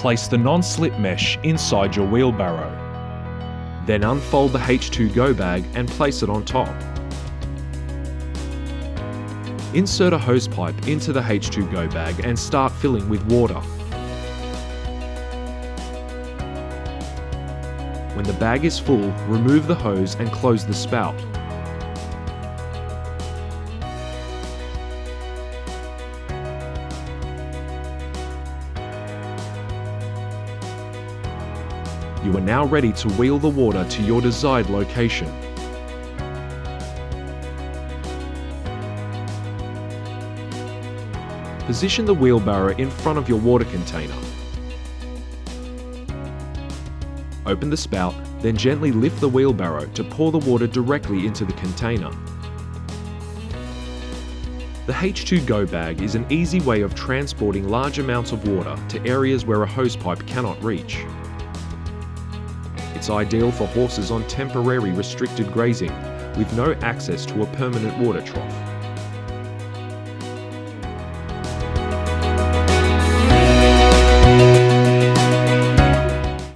Place the non-slip mesh inside your wheelbarrow. Then unfold the H2Go bag and place it on top. Insert a hose pipe into the H2Go bag and start filling with water. When the bag is full, remove the hose and close the spout. You are now ready to wheel the water to your desired location. Position the wheelbarrow in front of your water container. Open the spout, then gently lift the wheelbarrow to pour the water directly into the container. The H2Go bag is an easy way of transporting large amounts of water to areas where a hosepipe cannot reach. It's ideal for horses on temporary restricted grazing with no access to a permanent water trough.